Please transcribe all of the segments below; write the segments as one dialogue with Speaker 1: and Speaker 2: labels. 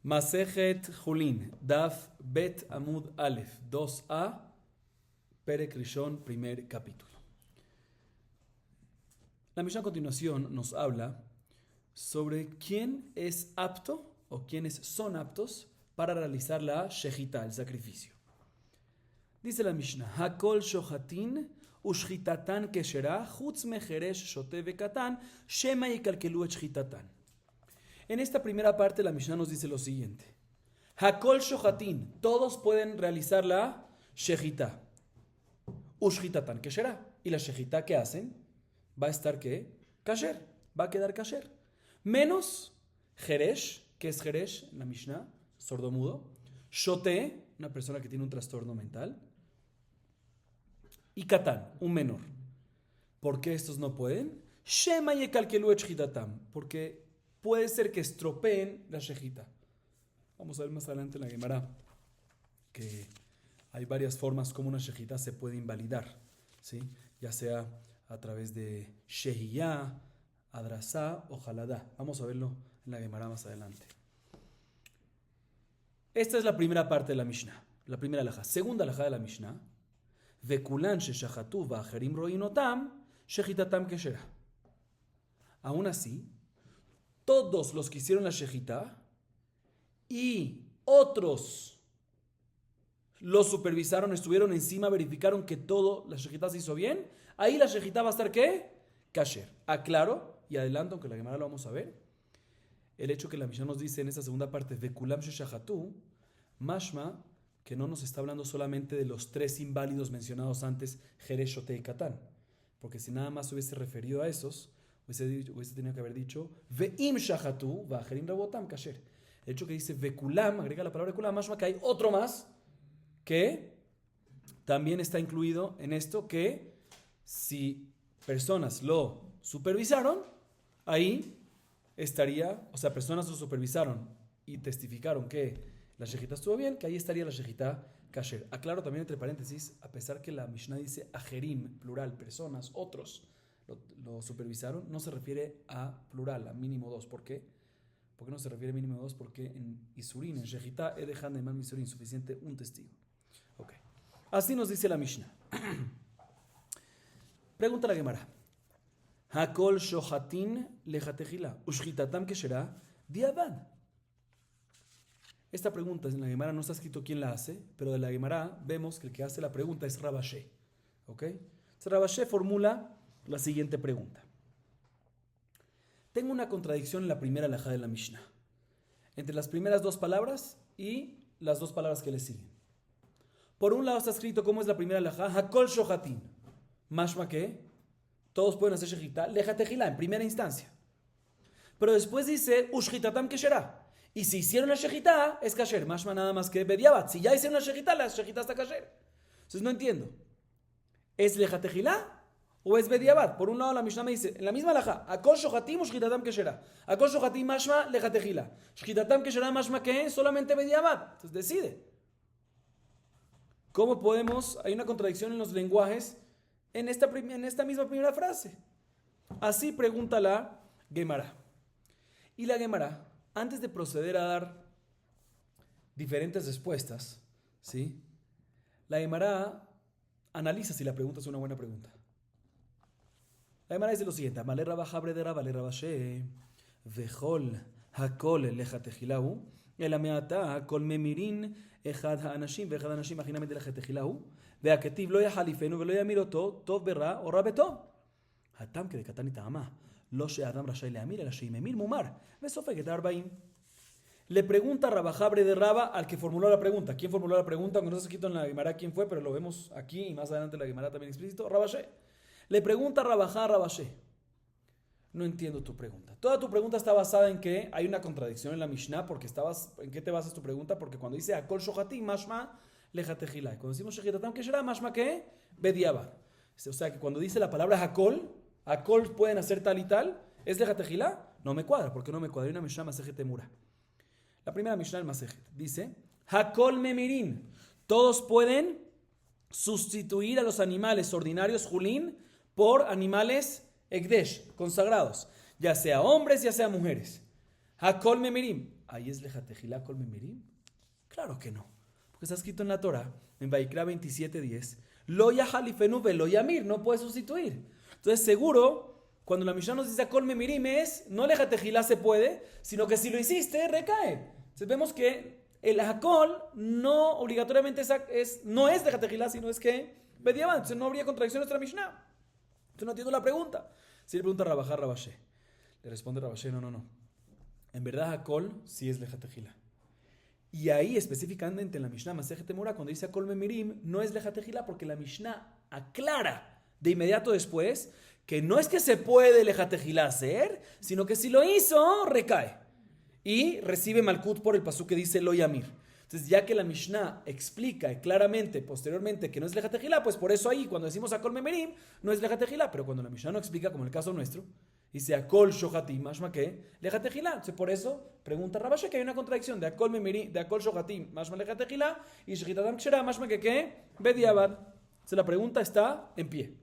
Speaker 1: Masejet Julin, Daf Bet Amud Aleph, 2a, Perek Rishon, primer capítulo. La Mishnah a continuación nos habla sobre quién es apto o quiénes son aptos para realizar la shejita, el sacrificio. Dice la Mishnah, Hakol shohatin ushchitatan keshera chutz mejeresh shote vekatan shema yekalkelu et shchitatan. En esta primera parte la Mishnah nos dice lo siguiente. Hakol shohatin, todos pueden realizar la shejita. Ushchitatan keshera. Y la shejita que hacen va a estar ¿qué? Kasher. Va a quedar kasher. Menos jeresh, que es jeresh en la Mishnah, sordomudo. Shote, una persona que tiene un trastorno mental. Y katán, un menor. ¿Por qué estos no pueden? Shema yekalkelu et shchitatam. Porque puede ser que estropeen la shejita. Vamos a ver más adelante en la Gemara que hay varias formas como una shejita se puede invalidar, ¿sí? Ya sea a través de shehiyah, adrasá o jaladá. Vamos a verlo en la Gemara más adelante. Esta es la primera parte de la Mishnah, la primera alajá. Segunda alajá de la Mishnah, vekulan sheshachatu va'acherim ro'inotam shejitatam keshera. Aún así, todos los que hicieron la shejita y otros los supervisaron, estuvieron encima, verificaron que todo, la shejita se hizo bien, ahí la shejita va a estar ¿qué? Kasher. Aclaro y adelanto, aunque la Gemara lo vamos a ver, el hecho que la Mishnah nos dice en esta segunda parte, vekulam sheshachatu, mashma, que no nos está hablando solamente de los tres inválidos mencionados antes, jeresh, shote y katán, porque si nada más hubiese referido a esos, hubiese tenido que haber dicho ve'im shachatu va'acherim rabotam kasher. El hecho que dice vekulam, agrega la palabra vekulam, mashma que hay otro más que también está incluido en esto, que si personas lo supervisaron, ahí estaría, o sea, personas lo supervisaron y testificaron que la shejita estuvo bien, que ahí estaría la shejita kasher. Aclaro también entre paréntesis, a pesar que la Mishnah dice ajerim, plural, personas, otros lo supervisaron, no se refiere a plural, a mínimo dos. ¿Por qué? ¿Por qué no se refiere a mínimo dos? Porque en Isurín, en shejita, dejan de man Isurín, suficiente un testigo. Okay. Así nos dice la Mishnah. Pregunta la Gemara. Hakol shohatin lejatejila ushchitatam keshera diavad. Esta pregunta en la Gemara no está escrito quién la hace, pero de la Gemara vemos que el que hace la pregunta es Rabashé. ¿Ok? Entonces Rabashé formula la siguiente pregunta. Tengo una contradicción en la primera alajá de la Mishnah, entre las primeras dos palabras y las dos palabras que le siguen. Por un lado está escrito cómo es la primera alajá, Hakol shohatin. Mashma que todos pueden hacer shejita, lejatejila, en primera instancia. Pero después dice, ushchitatam keshera. Y si hicieron la shejita, es kasher. Mashma nada más que bediabat. Si ya hicieron la shejita está kasher. Entonces no entiendo. ¿Es lejatejila o es bediabat? Por un lado la Mishnah me dice, en la misma alajá, Hakol shohatim ushchitatam keshera. Hakol shohatim mashma lejatejila. Shchitatam keshera mashma que solamente bediabat. Entonces decide. ¿Cómo podemos? Hay una contradicción en los lenguajes en esta misma primera frase. Así pregunta la Gemara. Y la Gemara, antes de proceder a dar diferentes respuestas, ¿sí? La Gemara analiza si la pregunta es una buena pregunta. La Gemara dice lo siguiente: Amalé Rabajabre de Rabalé Rabashe, Vejol Hakol Lejatejilahu, El Ameata Kol Memirin, Ejad Hanashim, Vejad Hanashim, Majinamente Lejatejilahu, Veaketiv Lo Yahalifenu, Velo Yamiroto, Tov Berra o Rabeto. Hatam que de Katanita Ama. Lo Adam Rashai Leamir, el Sheimemir Mumar, Vesofeget Arbaim. Le pregunta Rabajabre de Raba al que formuló la pregunta. ¿Quién formuló la pregunta? Aunque no está escrito en la Gemara quién fue, pero lo vemos aquí y más adelante en la Gemara también explícito. Rabashé. Le pregunta Rabajá a Rabashé. No entiendo tu pregunta. Toda tu pregunta está basada en que hay una contradicción en la Mishnah, porque ¿en qué te basas tu pregunta? Porque cuando dice Hakol shohatim, mashma lejatejilai. Cuando decimos shejitatam keshera, mashma que bediabar. O sea que cuando dice la palabra Hakol pueden hacer tal y tal, ¿es lejatejilá? No me cuadra. ¿Por qué no me cuadra? Hay una Mishnah Masejet Temura. La primera Mishnah del Masejet dice Hakol memirin. Todos pueden sustituir a los animales ordinarios julín por animales Ekdesh, consagrados, ya sea hombres, ya sea mujeres. Hakol memirim. ¿ahí es lejatejilá kol memirim? Claro que no. Porque está escrito en la Torah, en Vaikra 27:10, lo yahalifenu velo yamir, no puede sustituir. Entonces seguro, cuando la Mishnah nos dice kol memirim es, no lejatejilá se puede, sino que si lo hiciste, recae. Entonces vemos que el hakol no obligatoriamente no es lejatejilá, sino es que bediabad. Entonces no habría contradicción en nuestra Mishnah. Entonces no entiendo la pregunta. Si le pregunta Rabajá, Rabashé. Le responde Rabashé, no. En verdad hakol sí es lejatejilá. Y ahí específicamente en la Mishnah Masejet Temura, cuando dice Akol Memirim, no es lejatejilá porque la Mishnah aclara de inmediato después que no es que se puede lejatejilá hacer, sino que si lo hizo, recae. Y recibe Malkut por el pasú que dice Lo Yamir. Entonces, ya que la Mishnah explica claramente, posteriormente, que no es lejatejilá, pues por eso ahí, cuando decimos Akol Memerim, no es lejatejilá. Pero cuando la Mishnah no explica, como en el caso nuestro, dice Akol Shohatim, mashma que lejatejilá. Entonces, por eso pregunta Rabashé que hay una contradicción de Akol Memerim, de Akol Shohatim, mashma lejatejilá, y Shechitatam Kshera, mashma que bediabad. Entonces, la pregunta está en pie.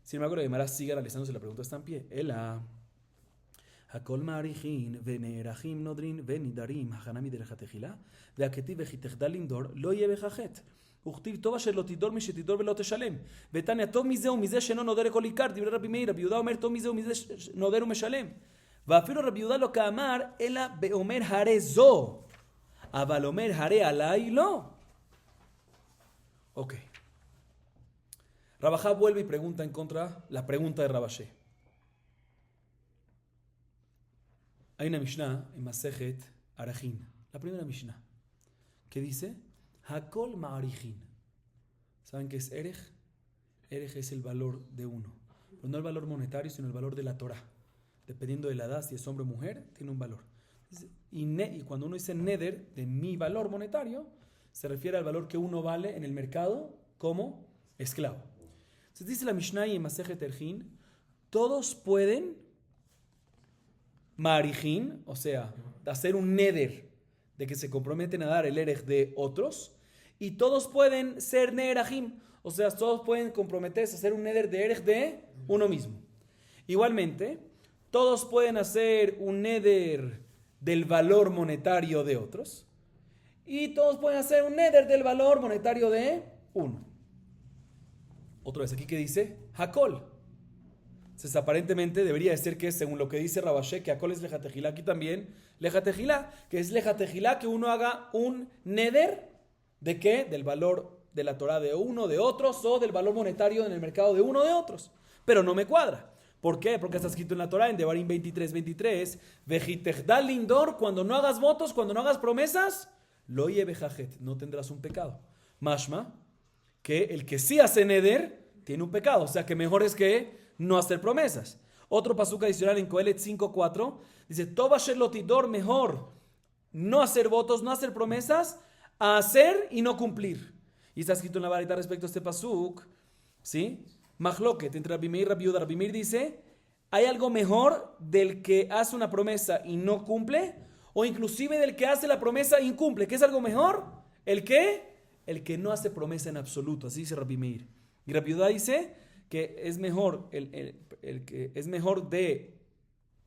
Speaker 1: Sin embargo, la Gemara sigue analizándose, la pregunta está en pie. הכל מעריכין ונערכים נודרין ונידרים הכנה מדלכתחילה והכתיב וכי תחדל לנדור לא יהיה בך חטא וכתיב טוב אשר לא תדור משתדור ולא תשלם ותניא טוב מזה ומזה שאינו נודר לכל עיקר דברי רבי מאיר רבי יהודה אומר טוב מזה ומזה נודר ומשלם ואפילו רבי יהודה לא כאמר אלא באומר הרי זו אבל אומר הרי עליי לא. Ok. Rabajá vuelve y pregunta en contra la pregunta de Rabashé. Hay una Mishnah en Masejet Arajin, la primera Mishnah, que dice Hakol Ma'arichin. ¿Saben qué es Erej? Erej es el valor de uno, pero no el valor monetario, sino el valor de la Torah. Dependiendo de la edad, si es hombre o mujer, tiene un valor. Y cuando uno dice Neder, de mi valor monetario, se refiere al valor que uno vale en el mercado como esclavo. Entonces dice la Mishnah y en Masejet Arajin, todos pueden Ma'arichin, o sea, hacer un neder de que se comprometen a dar el erej de otros, y todos pueden ser nerajim, o sea, todos pueden comprometerse a hacer un neder de erej de uno mismo. Igualmente, todos pueden hacer un neder del valor monetario de otros, y todos pueden hacer un neder del valor monetario de uno. Otra vez aquí que dice Hakol. Entonces, aparentemente debería ser que, según lo que dice Rabashé, que Akol es lejatejilá, aquí también lejatejilá, que es lejatejilá que uno haga un neder de qué, del valor de la Torah de uno, de otros, o del valor monetario en el mercado de uno, de otros. Pero no me cuadra. ¿Por qué? Porque está escrito en la Torah, en Devarim 23:23, vejitejdal lindor, cuando no hagas votos, cuando no hagas promesas, lo yebejajet, no tendrás un pecado. Mashma, que el que sí hace neder, tiene un pecado. O sea, que mejor es que no hacer promesas. Otro pasuk adicional en Coelet 5:4 dice, Tova shelotidor, mejor no hacer votos, no hacer promesas, a hacer y no cumplir. Y está escrito en la varita respecto a este pasuk, ¿sí? Mahloket entre Rabbi Meir y Rabbi Yehuda. Rabbi Meir dice, ¿hay algo mejor del que hace una promesa y no cumple? O inclusive del que hace la promesa e incumple. ¿Qué es algo mejor? ¿El qué? El que no hace promesa en absoluto. Así dice Rabbi Meir. Y Rabbi Yehuda dice que es mejor el que es mejor de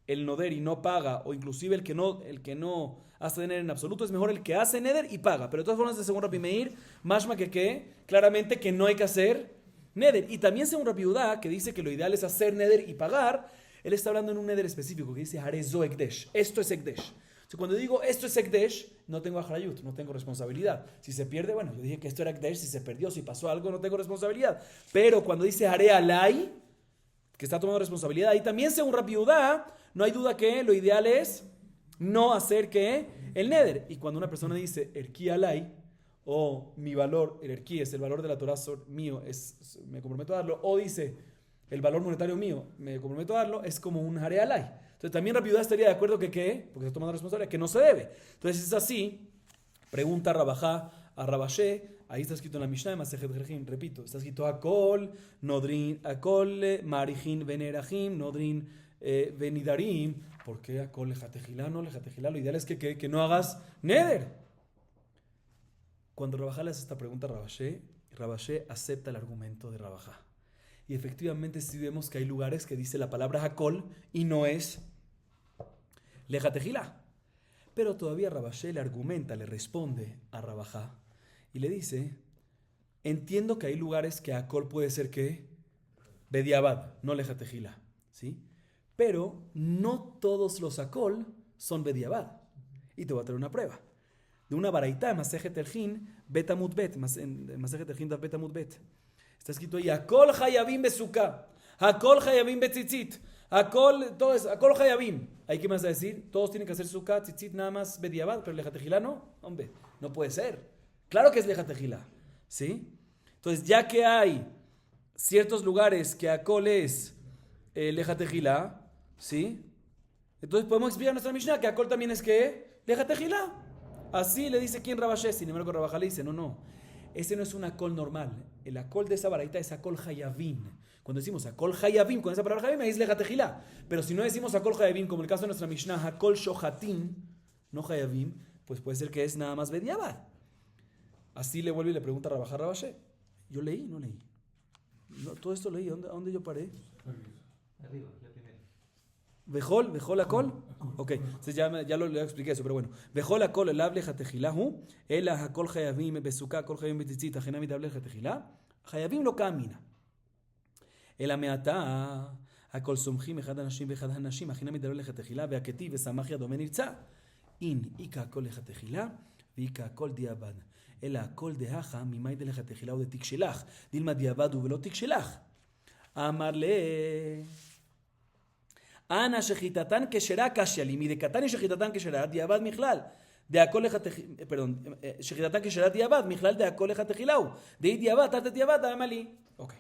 Speaker 1: el noder y no paga, o inclusive el que no hace neder en absoluto, es mejor el que hace neder y paga. Pero de todas formas, según Rabbi Meir, mashma que claramente que no hay que hacer neder. Y también según Rabbi Yehuda, que dice que lo ideal es hacer neder y pagar, él está hablando en un neder específico que dice Harezo Ekdesh. Esto es Ekdesh. Entonces, cuando digo esto es Ekdesh, no tengo Ahrayut, no tengo responsabilidad. Si se pierde, bueno, yo dije que esto era Ekdesh, si se perdió, si pasó algo, no tengo responsabilidad. Pero cuando dice Hare Alay, que está tomando responsabilidad, ahí también según Rabbi Yehuda, no hay duda que lo ideal es no hacer que el neder. Y cuando una persona dice Erki Alay, o mi valor, el Erki es el valor de la Torah mío, me comprometo a darlo, o dice el valor monetario mío, me comprometo a darlo, es como un Hare Alay. Entonces también Rabbi Yehuda estaría de acuerdo que ¿qué? Porque está tomando responsabilidad, que no se debe. Entonces es así, pregunta Rabajá a Rabashé, ahí está escrito en la Mishnah de Masejet Erejim, repito, está escrito Akol, Nodrin, Akol, Marichin, Venerajim, Nodrin, Venidarim. ¿Por qué Akol, Lejatejilá? No, Lejatejilá, lo ideal es que no hagas neder. Cuando Rabajá le hace esta pregunta a Rabashé acepta el argumento de Rabajá. Y efectivamente sí vemos que hay lugares que dice la palabra Hakol y no es Lejatejilá. Pero todavía Rabashé le argumenta, le responde a Rabajá y le dice, entiendo que hay lugares que Akol puede ser que Bediabad, no Lejatejila, ¿sí? Pero no todos los Akol son Bediabad. Y te voy a traer una prueba. De una baraita, Masejet Erjin, Betamut Bet, Masejet Erjin, Betamut Bet. Está escrito ahí, Akol Hayabim Besuká, Akol Hayabim Betzitzit, Akol, todo eso, Akol Hayabim. ¿Hay qué más a decir? Todos tienen que hacer Suká, Tzitzit, nada más Bediabad, pero Lejatejila no. Hombre, no puede ser. Claro que es Lejatejila, ¿sí? Entonces, ya que hay ciertos lugares que Akol es Lejatejila, ¿sí? Entonces podemos explicar a nuestra Mishnah que Akol también es que Lejatejila. Así le dice quien Rabashé, sin embargo Rabajá le dice, no, ese no es un Akol normal. El Akol de esa baraita es Akol Hayavim. Cuando decimos Akol Hayavim, con esa palabra Hayavim, ahí es Lejatejila. Pero si no decimos Akol Hayavim, como el caso de nuestra Mishnah, Akol Shohatim, no Hayavim, pues puede ser que es nada más Bediabad. Así le vuelve y le pregunta a Rabajá Rabashé. Yo leí, no leí. No, todo esto leí. ¿A dónde yo paré?
Speaker 2: Arriba, la primera.
Speaker 1: ¿Vejol Akol? Ok, entonces ya lo expliqué eso, pero bueno. Vejol Akol, el hable Jatejilahu, el Akol Hayavim, Besuká, Akol Hayavim, Betitzit, Ajenamit, hable Jatejilá. Hayavim lo camina. El Ameata, Akol Somjim, Echad Anashim, Echad Anashim, Ajenamit, hable Jatejilá, Beaketi, Besamachia, Domen Irza. In, Ika Akol Jatejilá, Vika Akol Diabad. אלא הכל דהכה ממאי דלכתחילה ודתיק שלך. דילמה דיעבד ולא תיק שלך. אמר לה, אנא שחיטתן כשרה קשיא לי, מדקתני שחיטתן כשרה דיעבד מכלל. דהכל פerdón, שחיטתן כשרה דיעבד מכלל דהכל לכתחילה הוא. דהי דיעבד, תת דיעבד, אמר לי. אוקיי.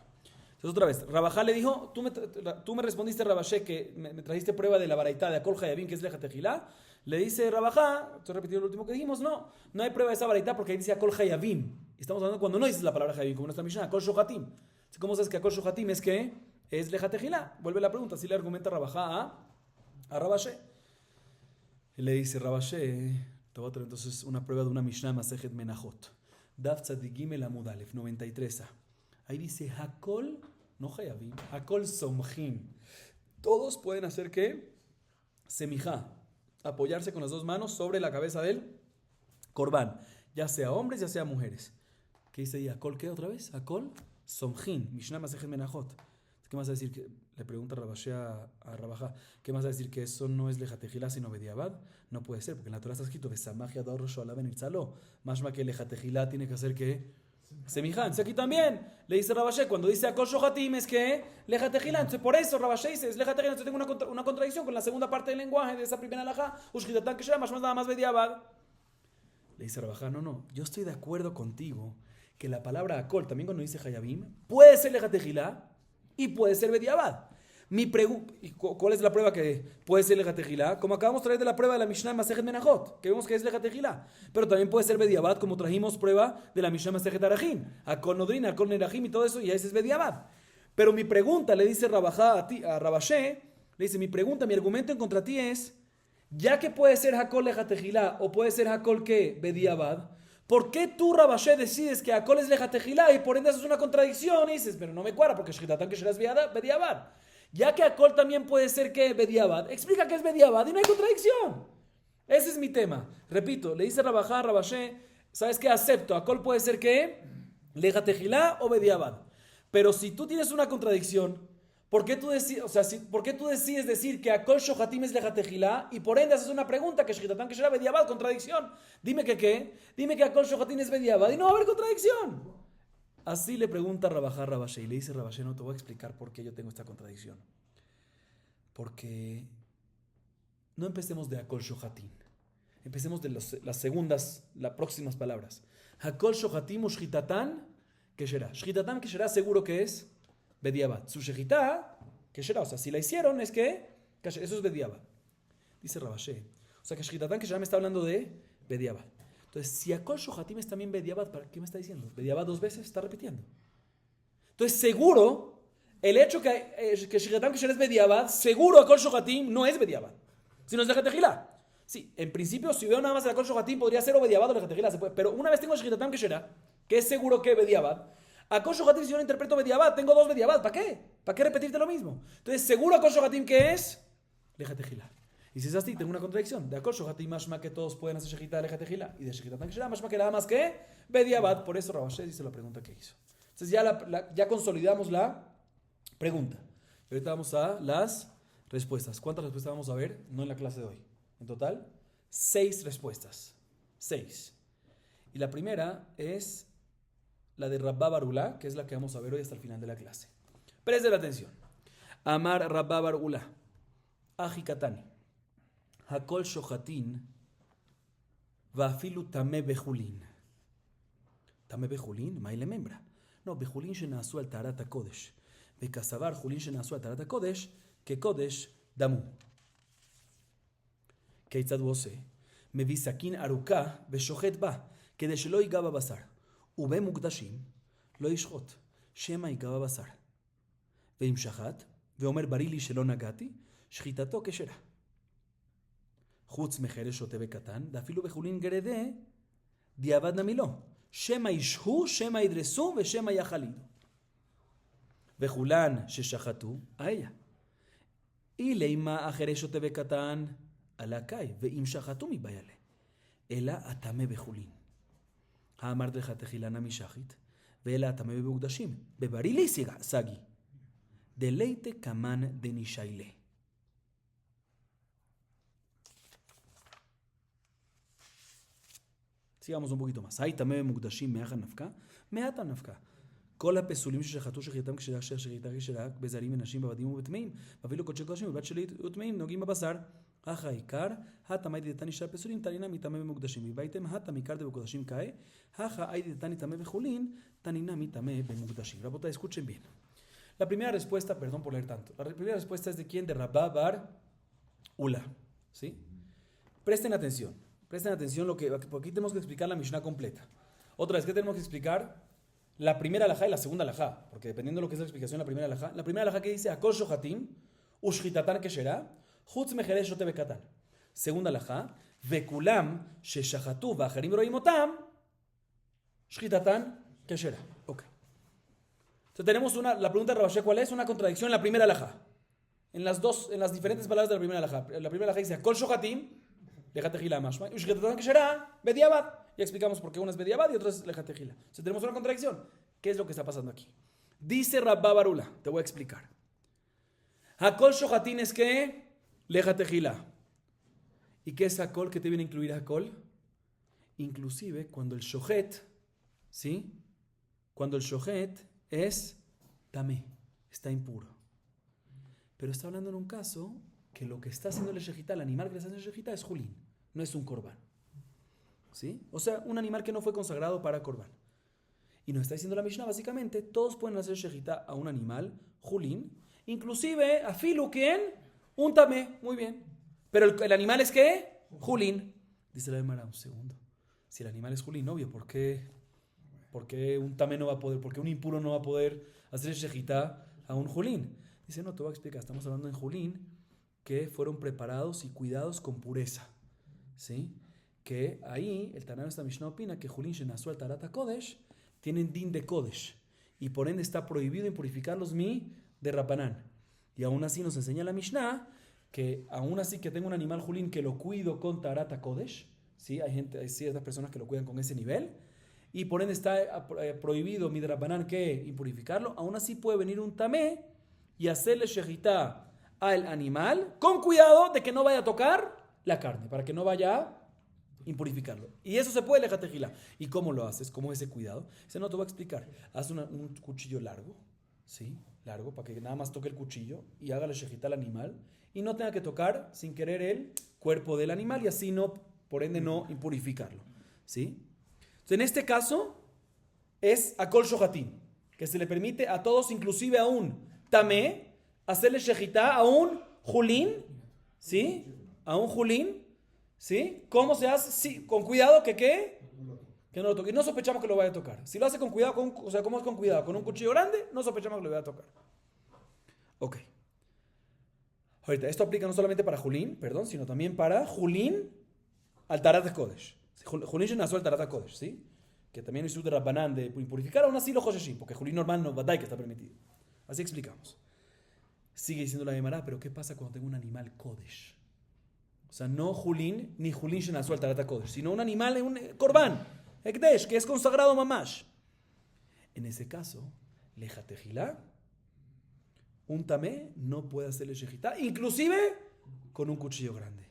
Speaker 1: Entonces otra vez, Rabajá le dijo, tú me respondiste, Rabashé, que me trajiste prueba de la baraita de Akol Hayavim, que es Lejatejilá. Le dice Rabajá, estoy repitiendo lo último que dijimos, no hay prueba de esa baraita porque ahí dice Akol Hayavim. Estamos hablando cuando no dices la palabra Hayavim, como nuestra Mishnah, Akol Shohatim. ¿Cómo sabes que Akol Shohatim es que es Lejatejilá? Vuelve la pregunta, así le argumenta Rabajá a Rabashé. Y le dice Rabashé, te voy a traer entonces una prueba de una Mishnah Masejet Menachot. Daf Tzadigim el Amud Alef, 93a. Ahí dice Hakol, no Hayavim, Hakol Somjim. Todos pueden hacer ¿qué? Semijá, apoyarse con las dos manos sobre la cabeza del Corbán, ya sea hombres, ya sea mujeres. ¿Qué dice ahí? ¿Hakol qué otra vez? Hakol Somjim, Mishnah Masejet Menachot. ¿Qué más a decir? Le pregunta Rabashé a Rabajá, ¿qué más a decir que eso no es Lejatejilá sino Bediabad? No puede ser, porque en la Torah está escrito Besamagia da Rosh Hashanah ben Itzaló. Más que Lejatejilá tiene que hacer que Semijá. Entonces aquí también le dice Rabashé, cuando dice Akol Shohatim es que Lejatejilá. Entonces por eso Rabashé dice es Lejatejilá. Entonces tengo una contradicción con la segunda parte del lenguaje de esa primera alajá. Ushkitatán que sea más nada más Bediabad. Le dice Rabajá, no, yo estoy de acuerdo contigo que la palabra Akol, también cuando dice Hayabim, puede ser Lejatejilá y puede ser Bediabad. ¿Cuál es la prueba que puede ser Lejatejilá? Como acabamos de traer de la prueba de la Mishnah Masejet Menachot, que vemos que es Lejatejilá. Pero también puede ser Bediabad, como trajimos prueba de la Mishnah Masejet Arajim. Akol Nodrin, Akol Nerajim y todo eso, y ese es Bediabad. Pero mi pregunta, le dice Rabajá a Rabashé, le dice, mi argumento en contra ti es, ya que puede ser Akol Lejatejilá o puede ser Akol ¿qué? Bediabad, ¿por qué tú, Rabashé, decides que Akol es Lejatejilá y por ende eso es una contradicción? Y dices, pero no me cuadra porque Shkitatán que serás Bediabad. Ya que Akol también puede ser que Bediabad, explica que es Bediabad y no hay contradicción. Ese es mi tema. Repito, le dice Rabajá a Rabashé, ¿sabes qué? Acepto, Akol puede ser que Lejatejilá o Bediabad. Pero si tú tienes una contradicción, ¿por qué tú decides decir que Akol Shohatim es Lejatejilá y por ende haces una pregunta que Shkitatán que será Bediabad? Contradicción. Dime que ¿qué? Dime que Akol Shohatim es Bediabad y no va a haber contradicción. Así le pregunta Rabajá a Rabashé y le dice Rabashé, no te voy a explicar por qué yo tengo esta contradicción. Porque no empecemos de Akol Shohatim. Empecemos de las próximas palabras. Akol Shohatim u Shkitatán Kesherá. Shkitatán Kesherá seguro que es Bediabad. Su Shechitá Kesherá. O sea, si la hicieron es que eso es Bediabad. Dice Rabashé. O sea que Shkitatán Kesherá me está hablando de Bediabad. Entonces, si Akol Shohatim es también Bediabad, ¿qué me está diciendo? Bediabad 2 veces, está repitiendo. Entonces, seguro, el hecho que Shkitatán Kesherá es Bediabad, seguro Akol Shohatim no es Bediabad, sino es Lejatejilá. Sí, en principio, si veo nada más el Akol Shohatim, podría ser o Bediabad o Lejatejilá, se puede. Pero una vez tengo Shkitatán Kesherá, que es seguro que Bediabad, Akol Shohatim, si yo no interpreto Bediabad, tengo 2 Bediabad, ¿para qué? ¿Para qué repetirte lo mismo? Entonces, seguro Akol Shohatim que es Lejatejilá. Y si es así, tengo una contradicción. De acuerdo, Shohati mashma que todos pueden hacer shejita de tejila. Y de shejita tan kshera, mashma que nada más que bediabad. Por eso Rabashé dice la pregunta que hizo. Entonces ya consolidamos la pregunta. Ahorita vamos a las respuestas. ¿Cuántas respuestas vamos a ver? No en la clase de hoy. En total, 6 respuestas. 6. Y la primera es la de Rabba Barulá, que es la que vamos a ver hoy hasta el final de la clase. Presten atención. Amar Rabba Barulá. Ajikatani. Hakol shohatin. Vafilu tame bejulin. Tame bejulin, maile membra. No, bejulin shenasu al tarat kodesh. Bekasavar julin shenasu al tarat kodesh, que kodesh damu. כיצד הוא עושה? מביא סכין ארוכה ושוחט בה, כדי שלא ייגע בבשר. ובמוקדשים לא ישחוט, שמא ייגע בבשר. ואם שחט, ואומר בריא לי שלא נגעתי, שחיטתו כשרה. חוץ מחרש שוטה וקטן, ואפילו בחולין גרדה, דיעבד נמילו. שמא ישחו, שמא ידרסו, ושמא יחלינו. וכולן ששחטו, איה. אילי מה החרש שוטה וקטן, על הקאי, ואם שחטו מבעלה, אלא הטמא בחולין. האמר דרך תחילה נמי שחית, ואלא הטמא במוקדשים, בבריא לי סגי, דלייטה כמן דנישיילה. sigamos un poquito más. hay טמא במוקדשים מאחד נפקא, מעטה נפקא. כל הפסולים ששחטו שחיטתם כשרה שחיטה כשרה בזרים ונשים בבדים ובטמאים, ואפילו קודשי קודשים ובבת שלי וטמאים נוגעים בבשר. אך העיקר, הטמא דתני של הפסולים תנינה מטמא במוקדשים, ובייתם הטמא עיקר דבקודשים קאי, אך דתני טמא בחולין תנינה מטמא במוקדשים. Rabota, escuchen bien. La primera respuesta, perdón por leer tanto, la primera respuesta es de quién, de Rabba Bar Ula, ¿sí? Presten atención porque aquí tenemos que explicar la Mishnah completa. Otra vez, ¿qué tenemos que explicar? La primera alajá y la segunda alajá, porque dependiendo de lo que es la explicación de la primera alajá que dice Akol shohatim ushchitatan keshera חוץ מחרש שוטה וקטן. segunda alajá, וכולם ששחטו ואחרים רואים אותם, שחיטתן כשרה. Ok. Entonces tenemos la pregunta de Rabashé, ¿cuál es? Una contradicción en la primera alajá. En las diferentes palabras de la primera alajá. La primera alajá dice, Akol shohatim, lejatejila mashma, ushchitatan keshera, bediabad. Ya explicamos por qué una es bediabad y otra es lejatejila. Entonces tenemos una contradicción. ¿Qué es lo que está pasando aquí? Dice Rabba Barula, te voy a explicar. Akol shohatim es que Leja tejila. ¿Y qué es hakol? ¿Qué te viene a incluir hakol? Inclusive cuando el shohet, ¿sí? Cuando el shohet es tamé, está impuro. Pero está hablando en un caso que lo que está haciendo el shejita, el animal que le está haciendo el shejita es julín, no es un corbán. ¿Sí? O sea, un animal que no fue consagrado para corbán. Y nos está diciendo la Mishnah, básicamente, todos pueden hacer shejita a un animal, julín, inclusive a filu, ¿quién? Un tamé, muy bien. Pero el animal es ¿qué? Julín. Dice la Gemara, un segundo. Si el animal es julín, obvio, ¿por qué un tamé no va a poder, por qué un impuro no va a poder hacer shejita a un julín? Dice, no, te voy a explicar. Estamos hablando en julín que fueron preparados y cuidados con pureza. ¿Sí? Que ahí, el Tanán esta Mishnah opina que julín shenasu al tarata kodesh tienen din de kodesh. Y por ende está prohibido impurificarlos de rapanán. Y aún así nos enseña la Mishnah que aún así que tengo un animal julín que lo cuido con Tarata Kodesh, ¿sí? Hay ciertas personas que lo cuidan con ese nivel, y por ende está prohibido midrabanán que impurificarlo, aún así puede venir un tamé y hacerle shejitá al animal con cuidado de que no vaya a tocar la carne, para que no vaya a impurificarlo. Y eso se puede lejatejila. ¿Y cómo lo haces? ¿Cómo es ese cuidado? Dice, no, te voy a explicar. Haz un cuchillo largo, ¿sí? Largo, para que nada más toque el cuchillo y haga la shejitá al animal y no tenga que tocar sin querer el cuerpo del animal y así no, por ende no impurificarlo, ¿sí? Entonces en este caso es akol shohatim, que se le permite a todos, inclusive a un tamé, hacerle shejitá a un julín, ¿sí? A un julín, ¿sí? ¿Cómo se hace? Sí, con cuidado que ¿qué? Que no lo toque. Y no sospechamos que lo vaya a tocar. Si lo hace con cuidado, o sea, ¿cómo es con cuidado? Con un cuchillo grande, no sospechamos que lo vaya a tocar. Ok. Ahorita, esto aplica no solamente para Julín, perdón, sino también para Julín al Tarat Kodesh. Julín Shenasu al Tarat Kodesh, ¿sí? Que también es de Rabbanán de impurificar, aún así lo Josheshim, porque Julín normal no Badai que está permitido. Así explicamos. Sigue diciendo la Gemara, pero ¿qué pasa cuando tengo un animal Kodesh? sea, no Julín, ni Julín Shenazú al Tarat HaKodesh, sino un animal, un Korban, Ekdesh, que es consagrado mamash. En ese caso, Leja Tejilá, un tamé no puede hacerle shejitá, inclusive con un cuchillo grande.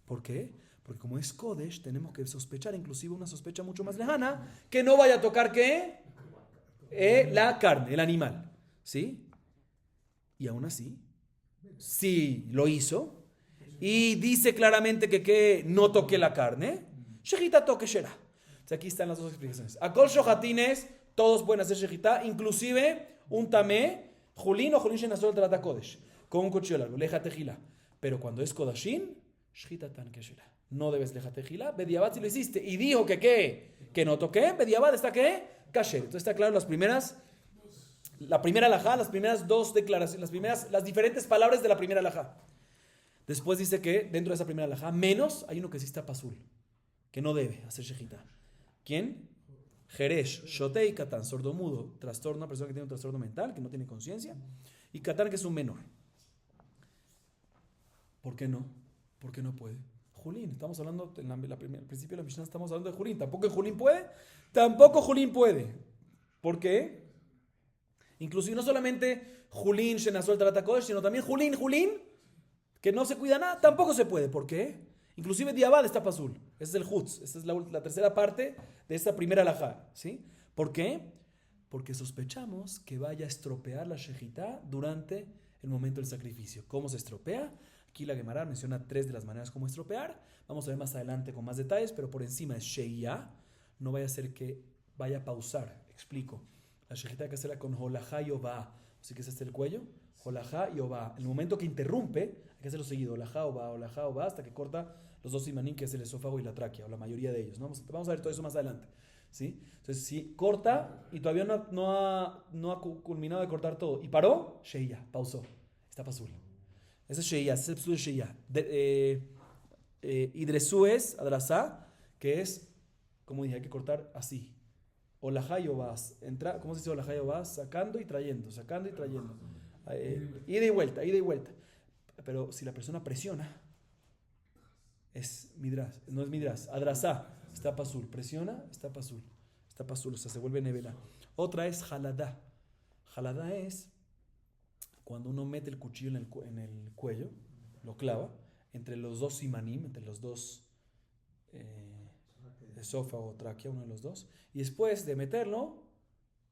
Speaker 1: ¿Por qué? Porque como es Kodesh, tenemos que sospechar, inclusive una sospecha mucho más lejana, que no vaya a tocar ¿qué? La carne, el animal. ¿Sí? Y aún así, si lo hizo y dice claramente que no toque la carne, shejitá toque shera. O sea, aquí están las dos explicaciones. Akol shohatines, todos pueden hacer shejitá, inclusive un tamé, julín o julín shenazol trata kodesh, con un cuchillo largo, leja tejila. Pero cuando es kodashin, shejitá tan que shera. No debes leja tejila, bediabad si lo hiciste y dijo que no toqué, bediabad está que kasher. Entonces está claro la primera alajá, las primeras dos declaraciones, las diferentes palabras de la primera alajá. Después dice que dentro de esa primera alajá, menos hay uno que sí está pasul, que no debe hacer shejitá. ¿Quién? Jeresh, Shotei, Katán, sordomudo, trastorno, una persona que tiene un trastorno mental, que no tiene conciencia, y Katán, que es un menor. ¿Por qué no? ¿Por qué no puede? Julín, estamos hablando, al principio de la Mishnah estamos hablando de Julín. ¿Tampoco Julín puede? Tampoco Julín puede. ¿Por qué? Inclusive no solamente Julín, Shenazol, Tarat HaKodesh, sino también Julín, que no se cuida nada, tampoco se puede. ¿Por qué? Inclusive Diabad está pasul. Ese es el Hutz. Esa es la tercera parte de esta primera alajá. ¿Sí? ¿Por qué? Porque sospechamos que vaya a estropear la shejitá durante el momento del sacrificio. ¿Cómo se estropea? Aquí la Gemara menciona 3 de las maneras como estropear. Vamos a ver más adelante con más detalles, pero por encima es sheiyá. No vaya a ser que vaya a pausar. Explico. La shejitá hay que hacerla con holajá y obá. Así que es el cuello. Holajá y obá. En el momento que interrumpe, hay que hacerlo seguido. Holajá, obá, hasta que corta los 2 simanim, que es el esófago y la tráquea, o la mayoría de ellos. ¿No? Vamos a ver todo eso más adelante. ¿Sí? Entonces, si corta y todavía no ha culminado de cortar todo y paró, sheiyá, pausó. Está pasul. Ese es sheiyá, ese es el psul de sheiyá. Idresú es adrazá, que es, como dije, hay que cortar así. Olajá y obás. ¿Cómo se dice olajá y obás? Sacando y trayendo. Ida y vuelta. Pero si la persona presiona, es midras, no es midras. Adrazá, está pasul. Presiona, está pasul. O sea, se vuelve nevela. Otra es jaladá. Jaladá es cuando uno mete el cuchillo en el cuello, lo clava, entre los 2 simanim, entre los 2 esófago o tráquea, uno de los 2, y después de meterlo,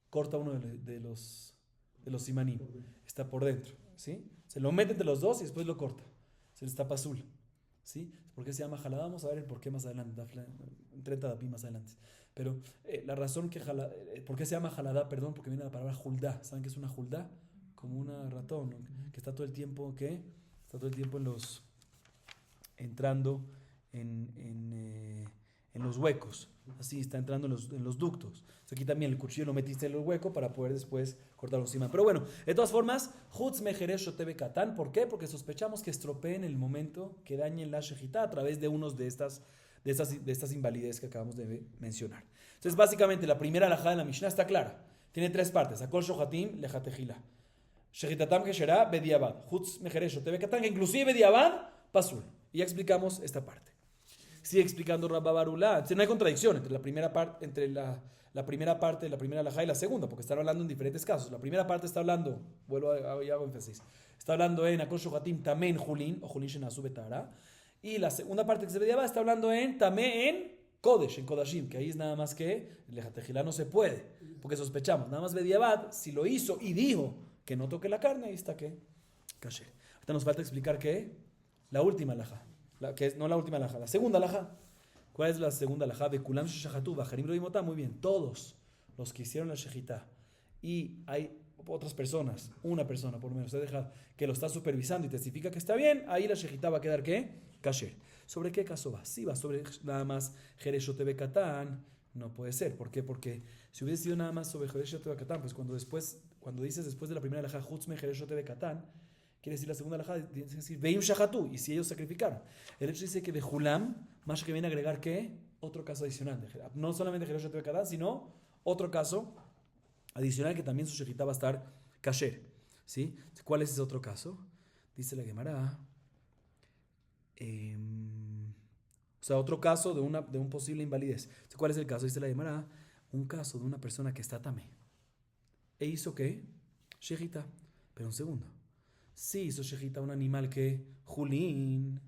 Speaker 1: corta uno de los simanim. Está por dentro, ¿sí? Se lo mete entre los 2 y después lo corta. Se le tapa azul, ¿sí? ¿Por qué se llama jaladá? Vamos a ver el por qué más adelante, 30 dapim más adelante. Pero la razón ¿por qué se llama jaladá? Perdón, porque viene la palabra juldá. ¿Saben qué es una juldá? Como una ratón, ¿no? Que está todo el tiempo, entrando en los huecos. Así está entrando en los ductos. Entonces aquí también el cuchillo lo metiste en el hueco para poder después cortarlo encima. Pero bueno, de todas formas, Hutz Mejeresh Shotebe Katán. ¿Por qué? Porque sospechamos que estropeen el momento, que dañen la shejitá a través de unos de estas invalidez que acabamos de mencionar. Entonces, básicamente, la primera alajá de la Mishnah está clara. Tiene 3 partes. Akol shohatim lejatejila. Shejitatam Gesherá bediabad. Hutz Mejeresh Shotebe Katán, que inclusive bediabad pasul. Y ya explicamos esta parte. Sigue explicando Rabba Barulá. No hay contradicción entre la primera parte de la primera alajá y la segunda, porque están hablando en diferentes casos. La primera parte está hablando, hago énfasis, está hablando en Akol shohatim tamen julin o julin shenasu betara. Y la segunda parte que se veía está hablando en tamé en Kodesh, en Kodashim, que ahí es nada más que el lejatejilá no se puede, porque sospechamos. Nada más Bediabad, si lo hizo y dijo que no toque la carne, ahí está que kasher. Ahorita nos falta explicar que la última alajá, no la última alajá, la segunda alajá. ¿Cuál es la segunda alajá? Bekulam sheshachatu, bajarim lo imotá. Muy bien, todos los que hicieron la shejitá y hay otras personas, una persona por lo menos, que lo está supervisando y testifica que está bien, ahí la shejitá va a quedar ¿qué? Kasher. ¿Sobre qué caso va? Si va sobre nada más Jerez Shotebe Katán, no puede ser. ¿Por qué? Porque si hubiese sido nada más sobre Jerez Shotebe Katán, pues cuando dices después de la primera alajá, Hutzme Jerez Shotebe Katán, quiere decir la segunda alajá, tiene que decir Veim Shahatu, y si ellos sacrificaron. El hecho dice que de Hulam, más que viene a agregar ¿qué? Otro caso adicional. No solamente Jerez Shotebe Katán, sino otro caso adicional que también su shejitá va a estar kasher. ¿Sí? ¿Cuál es ese otro caso? Dice la Gemara. O sea, otro caso de un posible invalidez. ¿Cuál es el caso? Dice la Gemara, un caso de una persona que está tamé. ¿E hizo qué? Shejita. Pero un segundo. Sí hizo shejita un animal que julín.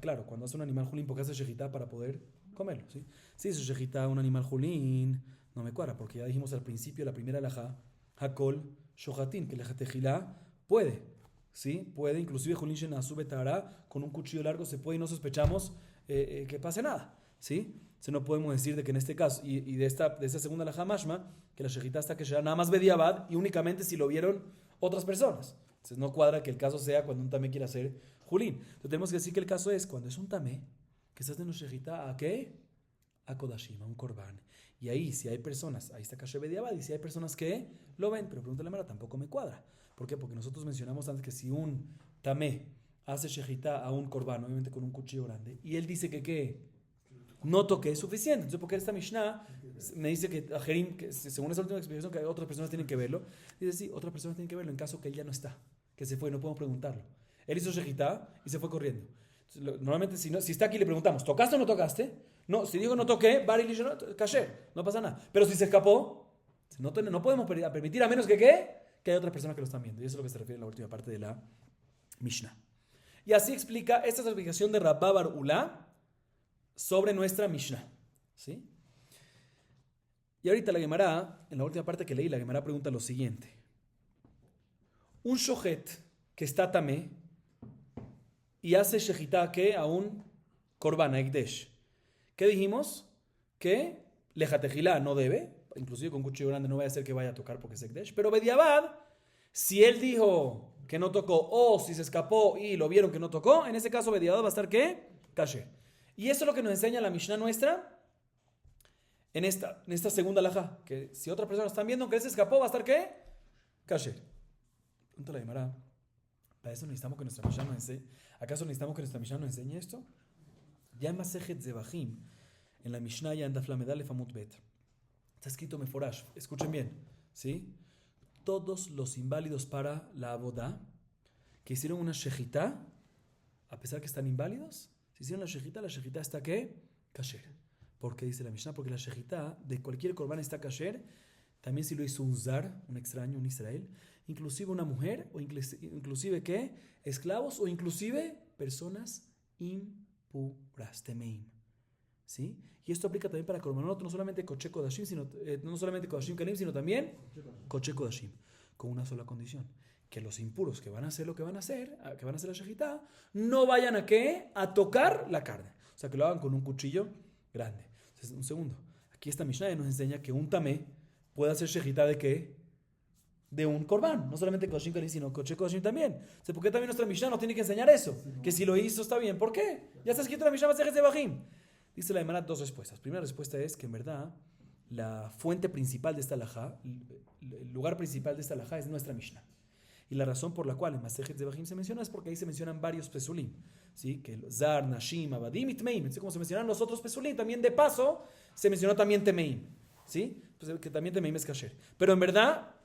Speaker 1: Claro, cuando hace un animal julín, porque hace shejita para poder comerlo, ¿sí? Sí hizo shejita un animal julín. No me cuadra, porque ya dijimos al principio, la primera alajá, hakol shohatin, que la tejilá puede, ¿sí? Puede, inclusive julín shenasu betará, con un cuchillo largo se puede y no sospechamos que pase nada, ¿sí? Entonces no podemos decir de que en este caso, y de esta segunda alajá mashma, que la shejita está que será nada más bediabad y únicamente si lo vieron otras personas. Entonces no cuadra que el caso sea cuando un tamé quiere hacer julín. Entonces tenemos que decir que el caso es cuando es un tamé que está haciendo shejita ¿a qué? A kodashim, a un korban. Y ahí si hay personas, ahí está kasher bediabad, y si hay personas que lo ven, pero pregúntale a Mara, tampoco me cuadra. ¿Por qué? Porque nosotros mencionamos antes que si un tamé hace shejita a un korban, obviamente con un cuchillo grande, y él dice que ¿qué? No toque es suficiente. Entonces, porque esta Mishnah me dice que Ajerim, que según esa última explicación, que otras personas tienen que verlo, dice sí, otras personas tienen que verlo en caso que él ya no está, que se fue, no podemos preguntarlo. Él hizo shejita y se fue corriendo. Entonces, normalmente, si está aquí, le preguntamos, ¿tocaste o no tocaste? No, si digo no toqué, Bari Lisha, kasher, no pasa nada. Pero si se escapó, no podemos permitir, a menos que ¿qué? Que haya otras personas que lo están viendo. Y eso es lo que se refiere en la última parte de la Mishnah. Y así explica, esta es la explicación de Rabba Bar Ula sobre nuestra Mishnah, ¿sí? Y ahorita la Gemara, en la última parte que leí, la Gemara pregunta lo siguiente. Un shohet que está tamé y hace shejitá que a un korban, a ekdesh. ¿Qué dijimos? Que lejatejilá no debe, inclusive con cuchillo grande no vaya a ser que vaya a tocar porque es ekdesh, pero bediabad, si él dijo que no tocó o si se escapó y lo vieron que no tocó, en ese caso bediabad va a estar ¿qué? Kasher. Y eso es lo que nos enseña la Mishnah nuestra en esta segunda alajá, que si otras personas están viendo que él se escapó, va a estar ¿qué? Kasher. Pregunta la Gemara, ¿para eso necesitamos que nuestra Mishnah nos enseñe? ¿Acaso necesitamos que nuestra Mishnah nos enseñe esto? Ya en Masejet Zebahim, en la Mishnah ya en Daf Lamed Alef Amud Bet, está escrito Meforash, escuchen bien, ¿sí? Todos los inválidos para la abodá que hicieron una shejitá, a pesar que están inválidos, si hicieron la shejitá está ¿qué? Kasher. ¿Por qué dice la Mishnah? Porque la shejitá de cualquier korban está kasher, también si lo hizo un zar, un extraño, un Israel, inclusive una mujer, o inclusive ¿qué? Esclavos, o inclusive personas impuras, temeim. ¿Sí? Y esto aplica también para korbanot, no solamente koche kodashim, no solamente kodashim kalim, sino también koche kodashim, con una sola condición. Que los impuros que van a hacer lo que van a hacer la shejitá, no vayan a ¿qué? A tocar la carne. O sea, que lo hagan con un cuchillo grande. Entonces, un segundo. Aquí esta Mishnah nos enseña que un tamé puede hacer shejitá de ¿qué? De un korban. No solamente koshim kalim, sino koche koshim también. O sea, ¿por qué también nuestra Mishnah nos tiene que enseñar eso? Que si lo hizo está bien. ¿Por qué? Ya está escrito en la Mishnah Masejet Zebahim. Dice la Gemara dos respuestas. Primera respuesta es que en verdad la fuente principal de esta alajá, el lugar principal de esta alajá es nuestra Mishnah. Y la razón por la cual en Masejet Zebahim se menciona es porque ahí se mencionan varios pesulim, ¿sí? Que Zar, Nashim, Abadim y Tmeim. Como se mencionan los otros pesulim, también de paso se mencionó también Temeim, ¿sí? Pues que también Temeim es kasher. Pero en verdad,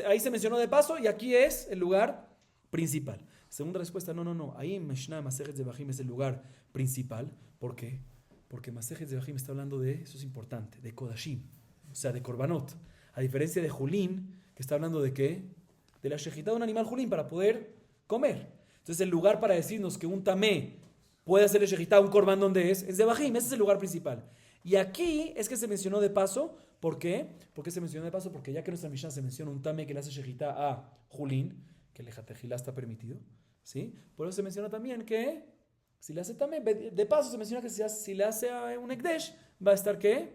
Speaker 1: ahí se mencionó de paso y aquí es el lugar principal. Segunda respuesta, no. Ahí en Mishnah Masejet Zebahim es el lugar principal. ¿Por qué? Porque Masejet Zebahim está hablando de, eso es importante, de Kodashim, o sea, de Korbanot. A diferencia de Julín, que está hablando de ¿qué? De la shejitá de un animal julín para poder comer. Entonces el lugar para decirnos que un tamé puede hacerle shejitá a un korban donde es Zebahim, ese es el lugar principal. Y aquí es que se mencionó de paso, ¿por qué? Porque se mencionó de paso porque ya que en nuestra Mishnah se menciona un tamé que le hace shejitá a julín, que el ejatejilá está permitido, ¿sí? Por eso se menciona también que si le hace tamé, de paso se menciona que si le hace a un ekdesh, va a estar ¿qué?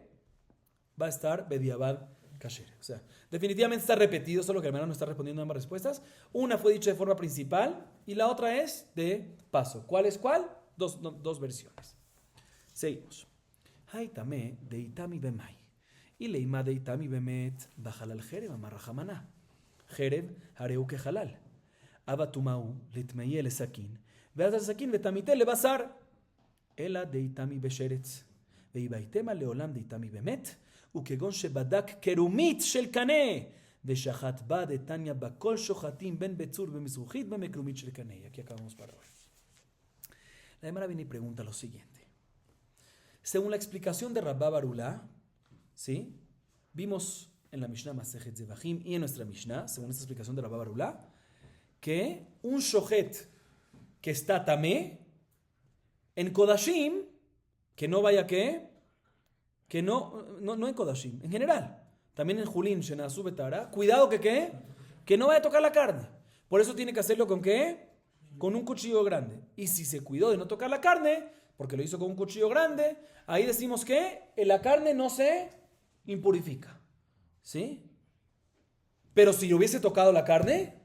Speaker 1: Va a estar bediabad kasher. O sea, definitivamente está repetido, solo que el hermano no está respondiendo a ambas respuestas. Una fue dicha de forma principal y la otra es de paso. ¿Cuál es cuál? Dos versiones. Seguimos. Hay tamé de itami bemai. Y leima de itami bemet bajalal jereb amarrajamaná. Jereb hareu que halal. Abatumau litmeye le sakin. Veas al sakin vetamite le basar. Ela de itami besheretz. Veibaitema leolam de itami bemet. וכגון שבדק קרומית של קנה ושחט בה דתניא בכל שוחטים בין בצור במזרוחית במקרומית של קנה. Aquí acabamos para hoy. La Gemara viene y pregunta lo siguiente. Según la explicación de Rabba Barulá, ¿sí? Vimos en la Mishnah Masejet Zevachim y en nuestra Mishnah, según esta explicación de Rabba Barulá, que un shohet que está tamé en Kodashim, que no vaya que no en Kodashim, en general, también en Julín, Shenasu Betara, cuidado que no vaya a tocar la carne. Por eso tiene que hacerlo con ¿qué? Con un cuchillo grande. Y si se cuidó de no tocar la carne, porque lo hizo con un cuchillo grande, ahí decimos que la carne no se impurifica. ¿Sí? Pero si hubiese tocado la carne,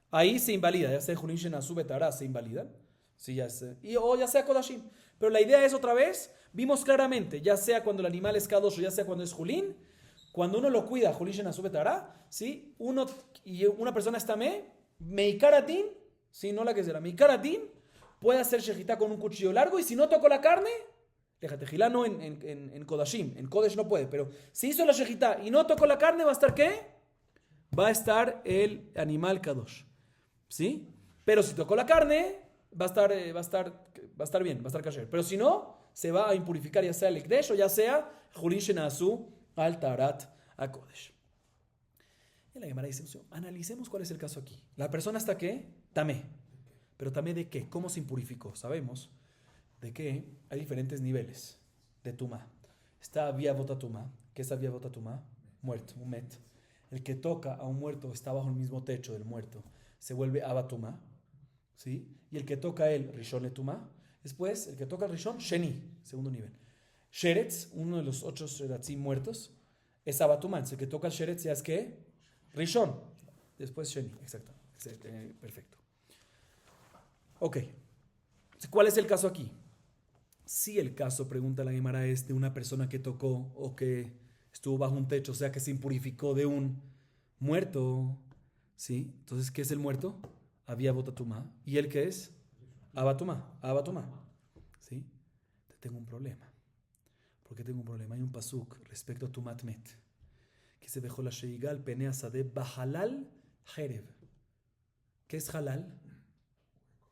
Speaker 1: ahí se invalida. Ya sea Julín, Shenasu Betara, se invalida. Sí, o ya sea Kodashim. Pero la idea es otra vez, vimos claramente, ya sea cuando el animal es Kadosh o ya sea cuando es Julín, cuando uno lo cuida, Julín Shenasu Betara, ¿sí? Una persona está Meikaratin, ¿sí? No la que será, Meikaratin, puede hacer shejitá con un cuchillo largo y si no tocó la carne, tejilá no en Kodashim, en Kodesh no puede, pero si hizo la shejitá y no tocó la carne, ¿va a estar qué? Va a estar el animal Kadosh, ¿sí? Pero si tocó la carne, va a estar bien, va a estar kasher. Pero si no, se va a impurificar ya sea el Ekdesh o ya sea Julín Shenasu al Taharat a Kodesh. Y la Gemara dice, analicemos cuál es el caso aquí. La persona está ¿qué? Tamé. ¿Pero tamé de qué? ¿Cómo se impurificó? Sabemos de que hay diferentes niveles de tumá. Está vía botatumá. ¿Qué es vía botatumá? Muerto, un met. El que toca a un muerto está bajo el mismo techo del muerto. Se vuelve abatumá. ¿Sí? Y el que toca él, Rishon Letumá. Después, el que toca el Rishon, Sheni, segundo nivel. Sheretz, uno de los 8 Sheratzim muertos, es abatumá. El que toca el Sheretz ya es ¿qué? Rishon. Después Sheni, exacto. Perfecto. Ok. ¿Cuál es el caso aquí? Si el caso, pregunta la Gemara, es de una persona que tocó o que estuvo bajo un techo, o sea que se impurificó de un muerto, ¿sí? Entonces, ¿qué es el muerto? Había botatumá. ¿Y él qué es? Abatumá. ¿Sí? Tengo un problema. ¿Por qué tengo un problema? Hay un pasuk respecto a Tumat Met que se dejó la Sheigal Penea Sadeh Bahalal Jereb. ¿Qué es halal?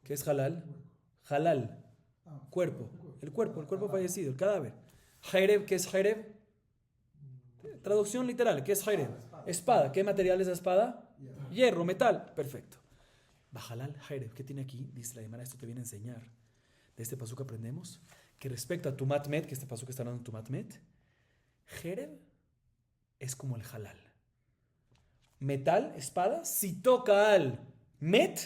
Speaker 1: ¿Qué es halal? Halal. Cuerpo. El cuerpo fallecido, el cadáver. Jereb, ¿qué es Jereb? Traducción literal, ¿qué es Jereb? Espada. ¿Qué material es la espada? Hierro, metal. Perfecto. Bahalal Jereb, ¿qué tiene aquí? Dice la Gemara, esto te viene a enseñar. De este pasuk aprendemos que respecto a Tumat Met, que este pasuk está hablando de Tumat Met, Jereb es como el halal. Metal, espada, si toca al Met,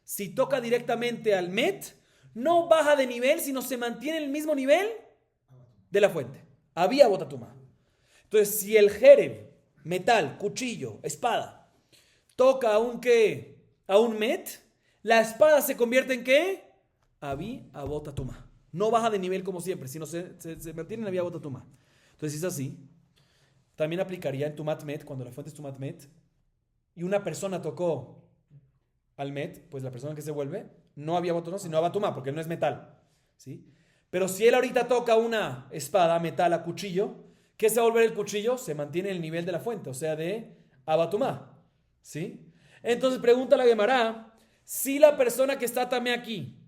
Speaker 1: si toca directamente al Met, no baja de nivel, sino se mantiene en el mismo nivel de la fuente. Había botatuma. Entonces, si el Jereb, metal, cuchillo, espada, toca a un Met, la espada se convierte en ¿qué? Había botatuma. No baja de nivel como siempre, sino se mantiene en había botatuma. Entonces, si es así, también aplicaría en Tumat Met, cuando la fuente es Tumat Met, y una persona tocó al Met, pues la persona que se vuelve, no había botatuma, sino abatumá, porque no es metal. ¿Sí? Pero si él ahorita toca una espada, metal, a cuchillo, ¿qué se va a volver el cuchillo? Se mantiene en el nivel de la fuente, o sea, de abatumá. ¿Sí? Entonces pregunta la Gemara, si la persona que está tamé aquí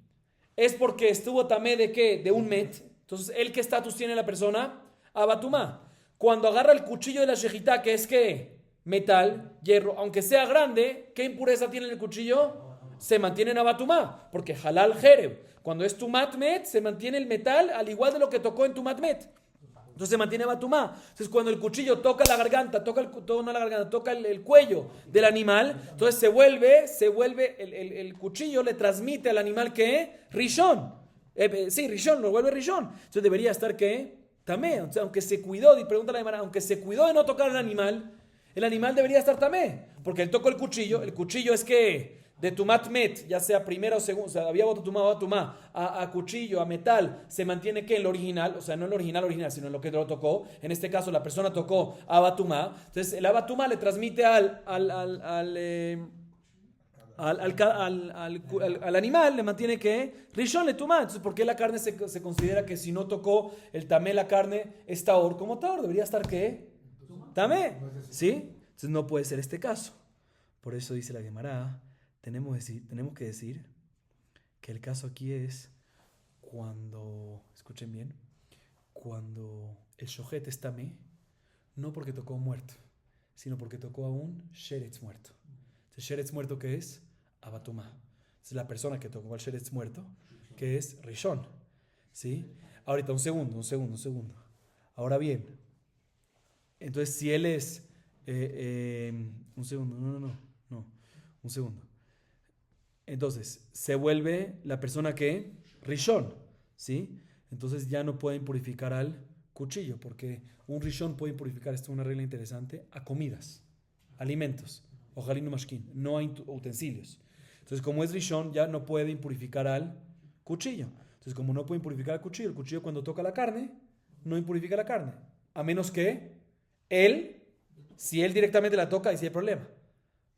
Speaker 1: es porque estuvo tamé de ¿qué? De un Met, entonces ¿él qué estatus tiene la persona? Abatumá. Cuando agarra el cuchillo de la shejitá, que es ¿qué? Metal, hierro, aunque sea grande, ¿qué impureza tiene el cuchillo? Se mantiene en abatumá, porque halal jereb. Cuando es tumat met, se mantiene el metal al igual de lo que tocó en tumat met. Entonces se mantiene abatumá. Entonces cuando el cuchillo toca la garganta, toca el cuello del animal, entonces se vuelve el cuchillo le transmite al animal ¿qué? Rishon. Rishon, lo vuelve Rishon. Entonces debería estar ¿qué? Tamé. O sea, aunque se cuidó, y pregunta la Gemara, aunque se cuidó de no tocar al animal, el animal debería estar tamé. Porque él tocó el cuchillo es que de tumat met, ya sea primera o segunda, o sea, había botatumá, a cuchillo, a metal, se mantiene que en lo original, o sea, no en lo original, sino en lo que lo tocó. En este caso, la persona tocó abatumá. Entonces, el abatumá le transmite al animal, le mantiene que Rishon le tumá. Entonces, ¿por qué la carne se considera que si no tocó el tamé, la carne es taor? Como taor, debería estar ¿qué? Tamé. ¿Sí? Entonces, no puede ser este caso. Por eso dice la Gemara, tenemos que decir que el caso aquí es escuchen bien, cuando el shohet está tamé, no porque tocó a un muerto, sino porque tocó a un sheretz muerto. ¿El sheretz muerto qué es? Abatumá. Es la persona que tocó al sheretz muerto, que es rishon. ¿Sí? Ahorita, un segundo. Ahora bien, entonces si él es... un segundo, no. Un segundo. Entonces, se vuelve la persona que rishon, ¿sí? Entonces ya no pueden purificar al cuchillo, porque un rishon puede purificar, esto es una regla interesante, a comidas, alimentos, ojalino mashkin, no a utensilios. Entonces, como es rishon, ya no puede impurificar al cuchillo. Entonces, como no puede impurificar el cuchillo cuando toca la carne, no impurifica la carne, a menos que si él directamente la toca, ahí sí hay problema,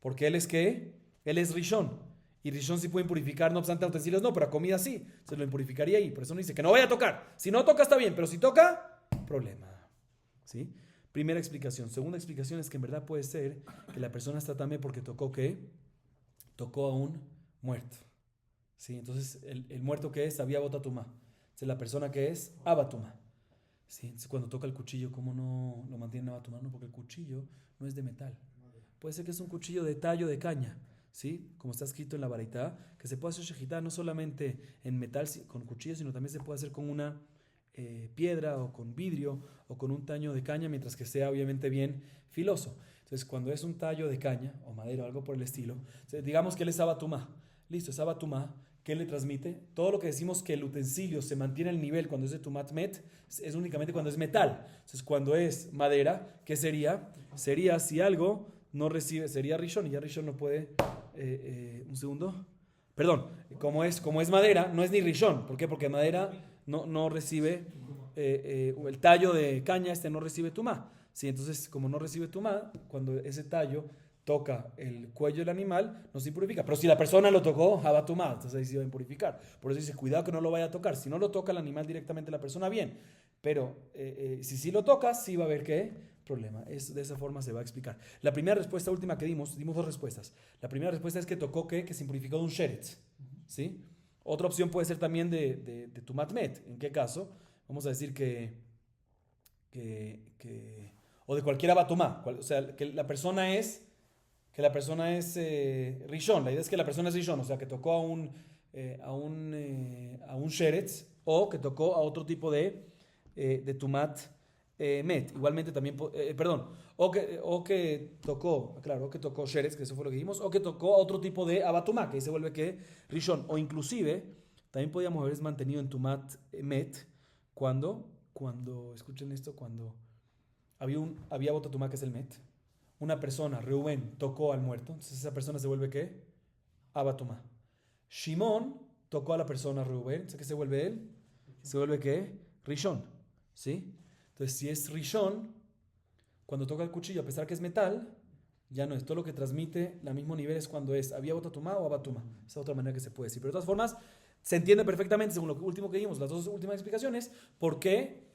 Speaker 1: porque él es rishon. Y rishon sí puede impurificar, no obstante a utensilios no, pero a comida sí, se lo impurificaría ahí. Por eso no dice que no vaya a tocar. Si no toca está bien, pero si toca, problema. ¿Sí? Primera explicación. Segunda explicación es que en verdad puede ser que la persona está también porque tocó a un muerto. ¿Sí? Entonces el muerto que es había botatumá. Entonces la persona que es abatumá. ¿Sí? Entonces cuando toca el cuchillo, ¿cómo no lo mantiene abatumá? No, porque el cuchillo no es de metal. Puede ser que es un cuchillo de tallo de caña. ¿Sí? Como está escrito en la baraitá, que se puede hacer shejitá no solamente en metal con cuchillo, sino también se puede hacer con una piedra o con vidrio o con un taño de caña, mientras que sea obviamente bien filoso. Entonces, cuando es un tallo de caña o madera o algo por el estilo, digamos que él es abatumá. Listo, es abatumá. ¿Qué le transmite? Todo lo que decimos que el utensilio se mantiene al nivel cuando es de tumat met es únicamente cuando es metal. Entonces, cuando es madera, ¿qué sería? Sería si algo no recibe, sería rishon, y ya rishon no puede. Un segundo. Perdón, como es madera, no es ni rishon. ¿Por qué? Porque madera no recibe el tallo de caña, no recibe tumá. ¿Sí? Entonces, como no recibe tumá, cuando ese tallo toca el cuello del animal, no se impurifica. Pero si la persona lo tocó, jaba tumá, entonces ahí se va a impurificar. Por eso dice, cuidado que no lo vaya a tocar. Si no lo toca el animal directamente la persona, bien. Pero si sí lo toca, sí va a haber problema. De esa forma se va a explicar. La primera respuesta última que dimos dos respuestas. La primera respuesta es que tocó que se impurificó de un sheretz. ¿Sí? Otra opción puede ser también de tumat met. ¿En qué caso? Vamos a decir o de cualquier abatumá. O sea, que la persona es rishon. La idea es que la persona es rishon, o sea, que tocó a un sheretz o que tocó a otro tipo de tumat met. Igualmente también, o que tocó sheretz, que eso fue lo que dijimos, o que tocó a otro tipo de abatumá, que ahí se vuelve rishon, o inclusive también podíamos haber mantenido en tumat met cuando escuchen esto, cuando había botatumá, que es el met. Una persona, Reuben, tocó al muerto, entonces esa persona se vuelve abatumá. Shimón tocó a la persona Reuben, ¿qué se vuelve él? Se vuelve rishon. ¿Sí? Entonces, si es rishon, cuando toca el cuchillo, a pesar que es metal, ya no es. Todo lo que transmite al mismo nivel es cuando había botatumá o abatumá. Esa es otra manera que se puede decir. Pero de todas formas, se entiende perfectamente, según lo último que dijimos, las dos últimas explicaciones, por qué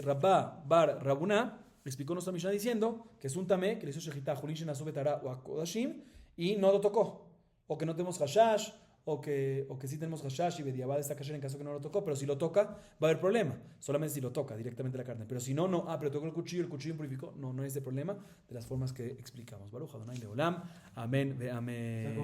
Speaker 1: Rabba Bar Rabuná explicó nuestra Mishnah diciendo que es un tamé, que le hizo shejitá, julin shenasú betara o akodashim, y no lo tocó. O que no tenemos hashash, o que sí tenemos hashash y bediabad está kasher en caso que no lo tocó, pero si lo toca va a haber problema, solamente si lo toca directamente la carne, pero si no, pero tocó el cuchillo impurificó, no es de problema, de las formas que explicamos. Baruch Adonai Leolam, amén ve amén.